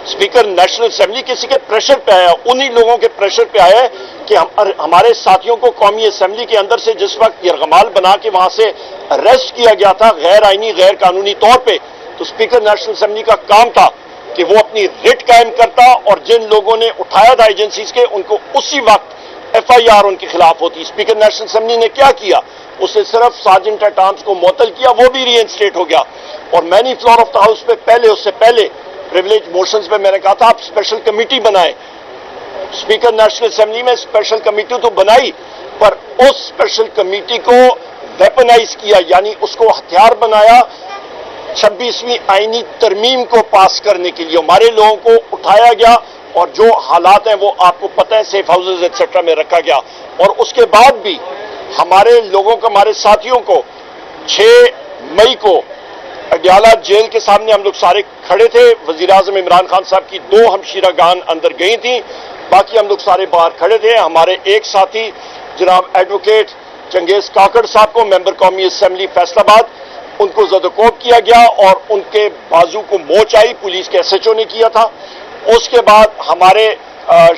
Speaker national assembly किसी के pressure पे आया, उन्हीं लोगों के प्रेशर पे आया है कि हमारे साथियों को कौमी असेंबली के अंदर से जिस वक्त यरगमाल बना के वहां से अरेस्ट किया गया था गैर आईनी गैर कानूनी तौर पे, तो स्पीकर नेशनल असेंबली का काम था कि वो अपनी रिट कायम करता और जिन लोगों ने उठाया था एजेंसीज के उनको उसी वक्त FIR उनके खिलाफ होती। स्पीकर नेशनल असेंबली ने क्या किया, उसने सिर्फ सार्जेंट एट आर्म्स को मुअत्तल किया, वो भी रीइंस्टेट हो गया। और many floor of the house पे पहले उससे पहले प्रिविलेज मोशंस में मैंने कहा था आप स्पेशल कमेटी बनाएं। स्पीकर नेशनल असेंबली में स्पेशल कमेटी तो बनाई, पर उस स्पेशल कमेटी को वेपनाइज किया, यानी उसको हथियार बनाया 26वीं आईनी तरमीम को पास करने के लिए। हमारे लोगों को उठाया गया और जो हालात हैं वो आपको पता है, सेफ हाउसेज एक्सेट्रा में रखा गया। और उसके बाद भी हमारे लोगों को, हमारे साथियों को 6 मई को अडयाला जेल के सामने हम लोग सारे खड़े थे। वजीर-ए-आज़म इमरान खान साहब की 2 हमशीरागान अंदर गई थी, बाकी हम लोग सारे बाहर खड़े थे। हमारे एक साथी जनाब एडवोकेट चंगेज काकड़ साहब को, मेंबर कौमी असेंबली फैसलाबाद, उनको ज़दकोब किया गया और उनके बाजू को मोच आई, पुलिस के SHO ने किया था। उसके बाद हमारे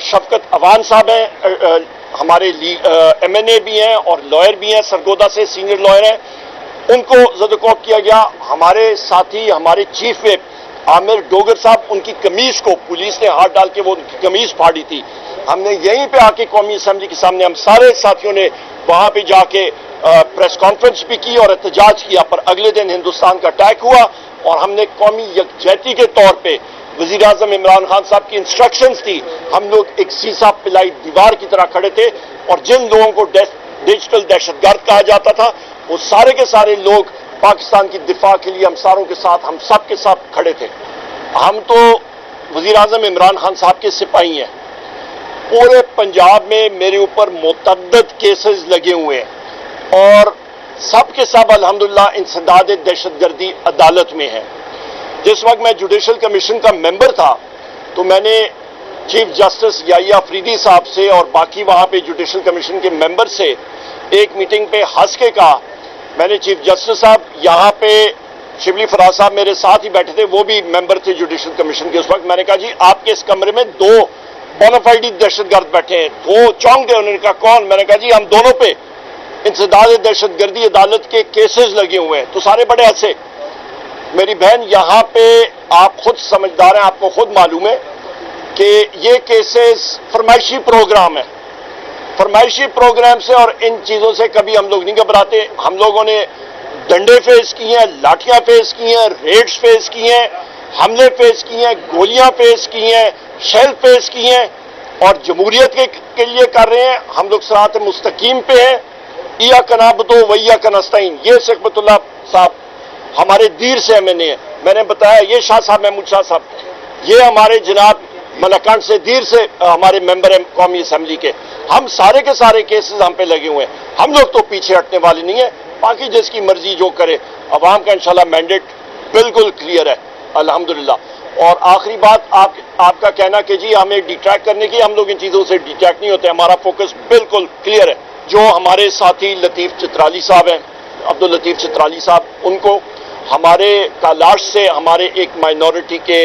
शफकत अवान साहब हैं, हमारे MNA भी हैं और लॉयर भी हैं, सरगोदा से सीनियर लॉयर हैं, उनको ज़दकोब किया गया। हमारे साथी, हमारे चीफ विप आमिर डोगर साहब, उनकी कमीज को पुलिस ने हाथ डाल के वो उनकी कमीज फाड़ी थी। हमने यहीं पे आके कौमी असेंबली के सामने हम सारे साथियों ने वहां पे जाके प्रेस कॉन्फ्रेंस भी की और एहतजाज किया। पर अगले दिन हिंदुस्तान का अटैक हुआ और हमने कौमी यकजहती के तौर पे, वज़ीर-ए-आज़म इमरान खान साहब की इंस्ट्रक्शंस थी, हम लोग एक सीसा पिलाई दीवार की तरह खड़े थे और जिन लोगों को डिजिटल दहशतगर्द कहा जाता था वो सारे के सारे लोग पाकिस्तान की दिफा के लिए हम सारों के साथ, हम सब के साथ खड़े थे। हम तो वज़ीर-ए-आज़म इमरान खान साहब के सिपाही हैं। पूरे पंजाब में मेरे ऊपर मुतअद्दिद केसेस लगे हुए हैं और सब के सब अल्हम्दुलिल्लाह इंसदाद दहशतगर्दी अदालत में है। जिस वक्त मैं जुडिशल कमीशन का मेंबर था तो मैंने चीफ जस्टिस याहिया अफरीदी साहब से और बाकी वहां पे जुडिशल कमीशन के मेंबर से एक मीटिंग पे हंस के कहा, मैंने चीफ जस्टिस साहब, यहाँ पे शिबली फराज साहब मेरे साथ ही बैठे थे, वो भी मेंबर थे जुडिशल कमीशन के उस वक्त, मैंने कहा जी आपके इस कमरे में 2 बोनाफाइड दहशतगर्द बैठे हैं। वो चौंक गए, उन्होंने कहा कौन? मैंने कहा जी हम दोनों पे इंसदाद दहशतगर्दी अदालत के केसेस लगे हुए हैं। तो सारे बड़े हंसे। मेरी बहन, यहाँ पे आप खुद समझदार हैं, आपको खुद मालूम है कि ये केसेस फरमाइशी प्रोग्राम है। फरमाइशी प्रोग्राम से और इन चीजों से कभी हम लोग नहीं घबराते। हम लोगों ने डंडे फेस किए हैं, लाठियां फेस की हैं, रेड्स फेस किए हैं, हमले फेस किए हैं, गोलियां फेस की हैं, शेल फेस किए हैं और जमहूरियत के लिए कर रहे हैं। हम लोग सिरात मुस्तकीम पे हैं। इया कनाबतो वैया कनस्ताइन, ये शेखबतुल्लाह साहब हमारे दीर से MNA है। मैंने बताया ये शाह साहब, महमूद शाह साहब, ये हमारे जनाब मलकान से दीर से हमारे मेंबर हैं कौमी असेंबली के। हम सारे के सारे केसेस हम पे लगे हुए हैं। हम लोग तो पीछे हटने वाले नहीं है। बाकी जिसकी मर्जी जो करे, अवाम का इंशाल्लाह मैंडेट बिल्कुल क्लियर है अल्हम्दुलिल्लाह। और आखिरी बात, आपका कहना कि जी हमें डिट्रैक्ट करने की, हम लोग इन चीजों से डिट्रैक्ट नहीं होते। हमारा फोकस बिल्कुल क्लियर है। जो हमारे साथी लतीफ चित्राली साहब हैं, अब्दुल लतीफ चित्राली साहब, उनको हमारे कालाश से हमारे एक माइनॉरिटी के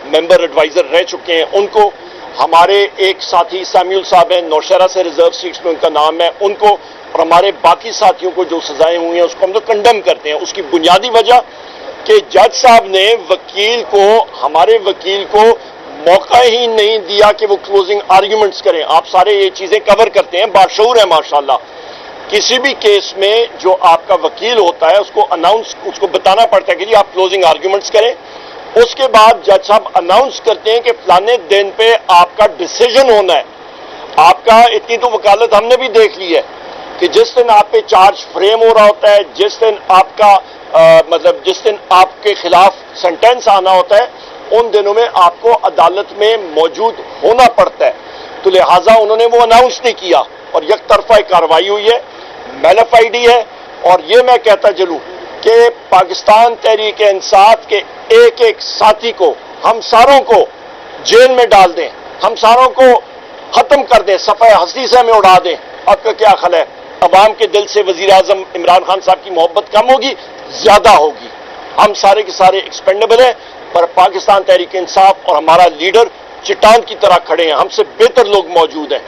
मेंबर एडवाइजर रह चुके हैं, उनको हमारे एक साथी सैम्यूल साहब हैं, नौशहरा से रिजर्व सीट्स में उनका नाम है, उनको, और हमारे बाकी साथियों को जो सजाएं हुई हैं उसको हम लोग कंडेम करते हैं। उसकी बुनियादी वजह कि जज साहब ने वकील को, हमारे वकील को मौका ही नहीं दिया कि वो क्लोजिंग आर्ग्यूमेंट्स करें। आप सारे ये चीजें कवर करते हैं, बाशऊर है माशाल्लाह। किसी भी केस में जो आपका वकील होता है उसको बताना पड़ता है कि जी आप क्लोजिंग आर्ग्यूमेंट्स करें। उसके बाद जज साहब अनाउंस करते हैं कि फलाने दिन पे आपका डिसीजन होना है। आपका इतनी तो वकालत हमने भी देख ली है कि जिस दिन आप पे चार्ज फ्रेम हो रहा होता है, जिस दिन आपका जिस दिन आपके खिलाफ सेंटेंस आना होता है, उन दिनों में आपको अदालत में मौजूद होना पड़ता है। तो लिहाजा उन्होंने वो अनाउंस नहीं किया और एक तरफा कार्रवाई हुई है, मैलिफाइडी है। और ये मैं कहता चलूं कि पाकिस्तान तहरीक इंसाफ के एक एक साथी को, हम सारों को जेल में डाल दें, हम सारों को खत्म कर दें, सफ़े हस्ती से हमें उड़ा दें, आपका क्या ख्याल है? अवाम के दिल से वजीर आजम इमरान खान साहब की मोहब्बत कम होगी, ज्यादा होगी? हम सारे के सारे एक्सपेंडेबल हैं। پر پاکستان تحریک انصاف اور ہمارا لیڈر چٹان کی طرح کھڑے ہیں. ہم سے بہتر لوگ موجود ہیں.